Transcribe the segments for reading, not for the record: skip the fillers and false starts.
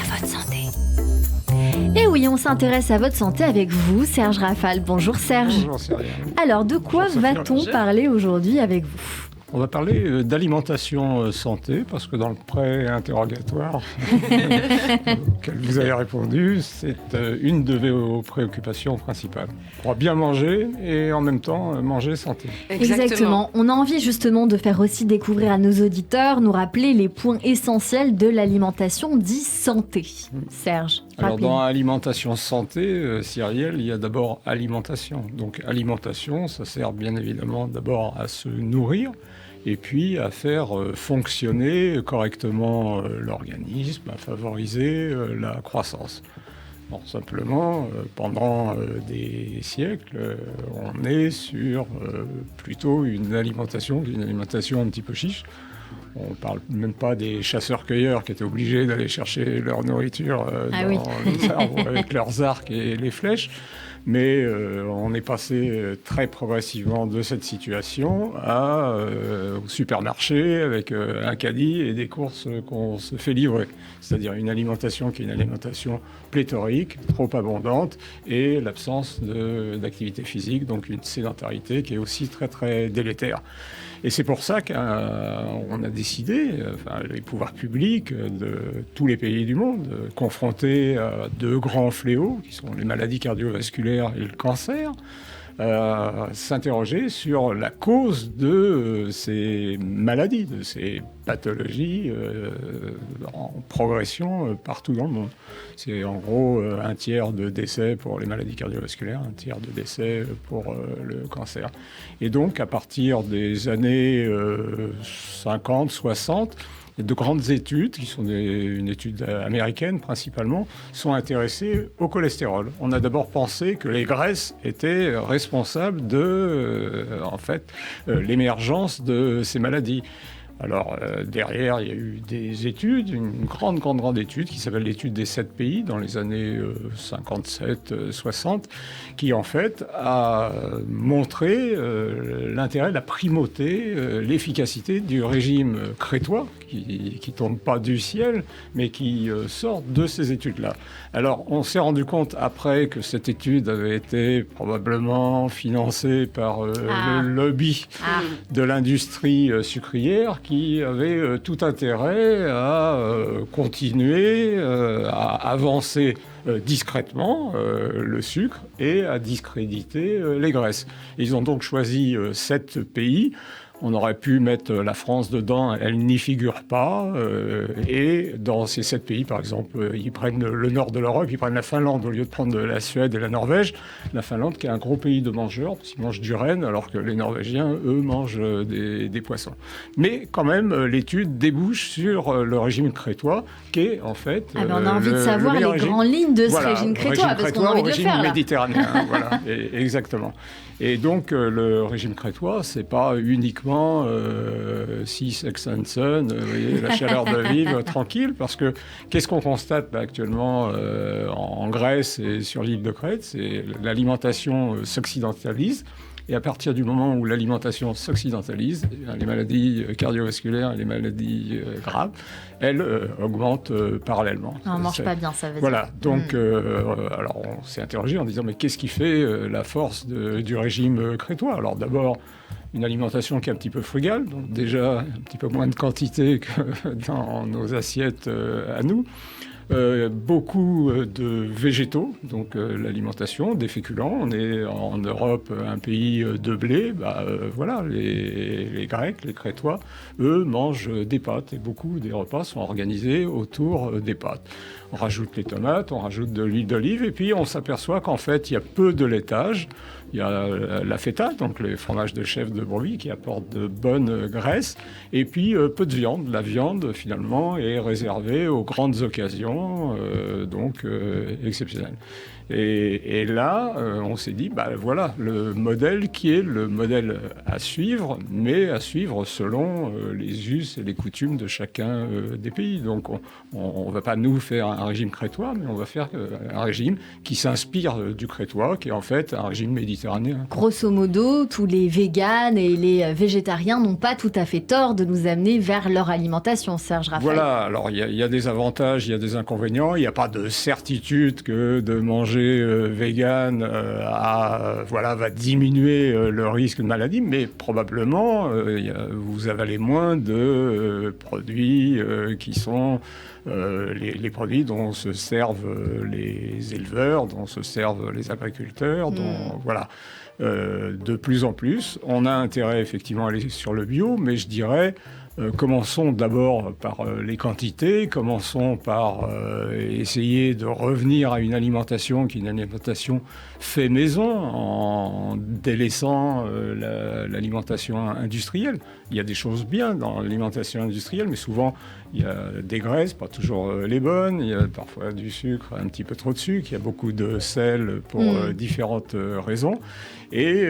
votre santé. Et oui, on s'intéresse à votre santé avec vous, Serge Rafal. Bonjour Serge. Bonjour Cyrielle. Alors, de quoi va-t-on parler aujourd'hui avec vous ? On va parler d'alimentation santé, parce que dans le pré-interrogatoire auquel vous avez répondu, c'est une de vos préoccupations principales. On va bien manger et en même temps manger santé. Exactement. On a envie justement de faire aussi découvrir à nos auditeurs, nous rappeler les points essentiels de l'alimentation dit santé. Serge, alors rappelez-nous. dans alimentation santé, Cyrielle, il y a d'abord alimentation. Donc alimentation, ça sert bien évidemment d'abord à se nourrir, et puis à faire fonctionner correctement l'organisme, à favoriser la croissance. Bon, simplement, pendant des siècles, on est sur plutôt une alimentation un petit peu chiche. On ne parle même pas des chasseurs-cueilleurs qui étaient obligés d'aller chercher leur nourriture dans les arbres avec leurs arcs et les flèches. Mais on est passé très progressivement de cette situation au supermarché avec un caddie et des courses qu'on se fait livrer. C'est-à-dire une alimentation qui est une alimentation pléthorique, trop abondante, et l'absence d'activité physique, donc une sédentarité qui est aussi très très délétère. Et c'est pour ça qu'on a décidé, les pouvoirs publics de tous les pays du monde, confrontés à deux grands fléaux, qui sont les maladies cardiovasculaires et le cancer, s'interroger sur la cause de ces maladies, de ces pathologies en progression partout dans le monde. C'est en gros un tiers de décès pour les maladies cardiovasculaires, un tiers de décès pour le cancer. Et donc, à partir des années 50, 60, de grandes études, qui sont une étude américaine principalement, sont intéressées au cholestérol. On a d'abord pensé que les graisses étaient responsables de l'émergence de ces maladies. Alors, derrière, il y a eu des études, une grande étude qui s'appelle l'étude des 7 pays dans les années 57-60, qui en fait a montré l'intérêt, la primauté, l'efficacité du régime crétois, qui tombe pas du ciel, mais qui sort de ces études-là. Alors, on s'est rendu compte après que cette étude avait été probablement financée par le lobby de l'industrie sucrière, qui avait tout intérêt à continuer à avancer discrètement le sucre et à discréditer les graisses. Ils ont donc choisi 7 pays. On aurait pu mettre la France dedans, elle n'y figure pas. Et dans ces 7 pays, par exemple, ils prennent le nord de l'Europe, ils prennent la Finlande au lieu de prendre la Suède et la Norvège. La Finlande qui est un gros pays de mangeurs, parce qu'ils mangent du renne, alors que les Norvégiens, eux, mangent des poissons. Mais quand même, l'étude débouche sur le régime crétois, qui est en fait... on a envie de savoir les grandes lignes de ce régime crétois, parce qu'on a envie de le faire, là. Régime méditerranéen, voilà, exactement. Et donc, le régime crétois, c'est pas uniquement Sea, Sex and Sun, la chaleur de vivre tranquille, parce que qu'est-ce qu'on constate là, actuellement en Grèce et sur l'île de Crète, c'est l'alimentation s'occidentalise. Et à partir du moment où l'alimentation s'occidentalise, les maladies cardiovasculaires et les maladies graves, elles augmentent parallèlement. On ne mange pas bien, ça veut dire. Voilà, donc alors on s'est interrogé en disant mais qu'est-ce qui fait la force du régime crétois ? Alors d'abord, une alimentation qui est un petit peu frugale, donc déjà un petit peu moins de quantité que dans nos assiettes à nous. Beaucoup de végétaux, donc l'alimentation, des féculents. On est en Europe un pays de blé. Voilà, les Grecs, les Crétois, eux, mangent des pâtes. Et beaucoup des repas sont organisés autour des pâtes. On rajoute les tomates, on rajoute de l'huile d'olive, et puis on s'aperçoit qu'en fait, il y a peu de laitage. Il y a la feta, donc les fromages de chèvre de brebis qui apportent de bonnes graisses, et puis peu de viande. La viande, finalement, est réservée aux grandes occasions, exceptionnelles. Et là, on s'est dit, voilà, le modèle qui est le modèle à suivre, mais à suivre selon les us et les coutumes de chacun des pays. Donc, on ne va pas nous faire un régime crétois, mais on va faire un régime qui s'inspire du crétois, qui est en fait un régime méditerranéen méditerranéen. Grosso modo, tous les véganes et les végétariens n'ont pas tout à fait tort de nous amener vers leur alimentation, Serge Raffael. Voilà, alors il y a des avantages, il y a des inconvénients. Il n'y a pas de certitude que de manger vegan va diminuer le risque de maladie, mais probablement vous avalez moins de produits qui sont les produits dont se servent les éleveurs, dont se servent les agriculteurs, de plus en plus. On a intérêt effectivement à aller sur le bio, mais je dirais commençons d'abord par les quantités, commençons par essayer de revenir à une alimentation qui est une alimentation fait maison, en délaissant l'alimentation industrielle. Il y a des choses bien dans l'alimentation industrielle, mais souvent il y a des graisses, pas toujours les bonnes, il y a parfois du sucre, un petit peu trop de sucre, il y a beaucoup de sel pour différentes raisons. Et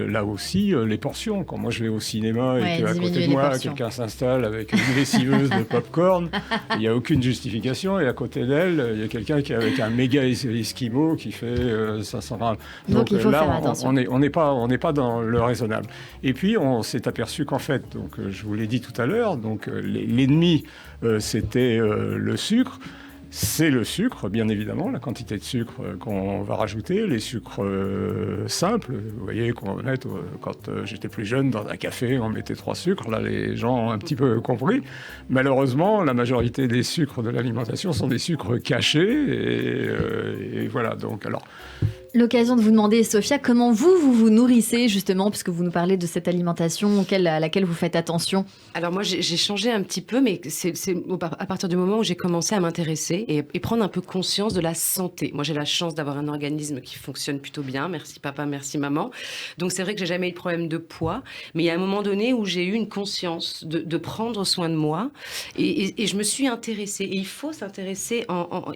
là aussi, les portions. Quand moi je vais au cinéma et qu'à côté de moi, quelqu'un s'installe avec une lessiveuse de popcorn, il n'y a aucune justification. Et à côté d'elle, il y a quelqu'un qui est avec un méga esquimau qui fait 500 grammes. Donc il faut faire attention. On n'est pas dans le raisonnable. Et puis, on s'est aperçu qu'en fait, donc, je vous l'ai dit tout à l'heure, donc, l'ennemi, c'était le sucre. C'est le sucre, bien évidemment, la quantité de sucre qu'on va rajouter, les sucres simples, vous voyez, qu'on va mettre, quand j'étais plus jeune, dans un café, on mettait 3 sucres, là les gens ont un petit peu compris. Malheureusement, la majorité des sucres de l'alimentation sont des sucres cachés, et voilà, donc alors... L'occasion de vous demander, Sophia, comment vous nourrissez justement, puisque vous nous parlez de cette alimentation à laquelle vous faites attention. Alors moi, j'ai changé un petit peu, mais c'est à partir du moment où j'ai commencé à m'intéresser et prendre un peu conscience de la santé. Moi, j'ai la chance d'avoir un organisme qui fonctionne plutôt bien. Merci papa, merci maman. Donc c'est vrai que j'ai jamais eu de problème de poids, mais il y a un moment donné où j'ai eu une conscience de prendre soin de moi et je me suis intéressée. Et il faut s'intéresser,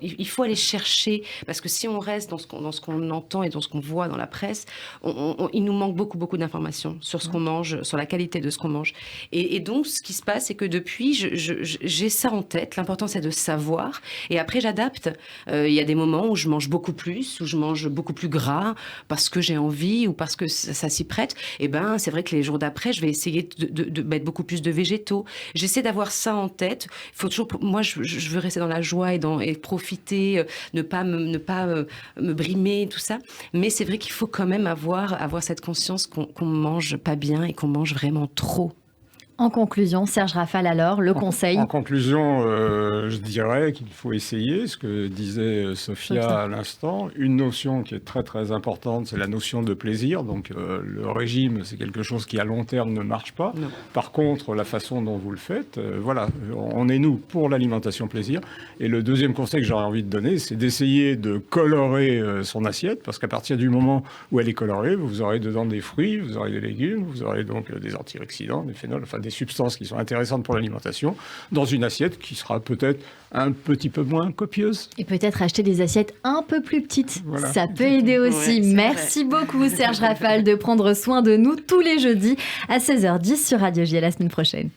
il faut aller chercher, parce que si on reste dans ce qu'on entend et dans ce qu'on voit dans la presse, il nous manque beaucoup d'informations sur ce qu'on mange, sur la qualité de ce qu'on mange. Et donc, ce qui se passe, c'est que depuis, j'ai ça en tête. L'important, c'est de savoir. Et après, j'adapte. Il y a des moments où je mange beaucoup plus, où je mange beaucoup plus gras, parce que j'ai envie ou parce que ça s'y prête. Et ben, c'est vrai que les jours d'après, je vais essayer de mettre beaucoup plus de végétaux. J'essaie d'avoir ça en tête. Il faut toujours, moi, je veux rester dans la joie et profiter, ne pas me brimer, tout ça. Mais c'est vrai qu'il faut quand même avoir cette conscience qu'on mange pas bien et qu'on mange vraiment trop. En conclusion, Serge Raffael, alors, le conseil. En conclusion, je dirais qu'il faut essayer, ce que disait Sophia à l'instant, une notion qui est très très importante, c'est la notion de plaisir. Donc le régime, c'est quelque chose qui à long terme ne marche pas. Non. Par contre, la façon dont vous le faites, on est nous pour l'alimentation plaisir. Et le deuxième conseil que j'aurais envie de donner, c'est d'essayer de colorer son assiette, parce qu'à partir du moment où elle est colorée, vous aurez dedans des fruits, vous aurez des légumes, vous aurez donc des antioxydants, des phénols, enfin des substances qui sont intéressantes pour l'alimentation, dans une assiette qui sera peut-être un petit peu moins copieuse. Et peut-être acheter des assiettes un peu plus petites. Voilà. Ça peut aider aussi. Ouais, merci beaucoup, Serge Raffael, de prendre soin de nous tous les jeudis à 16h10 sur Radio J. À la semaine prochaine.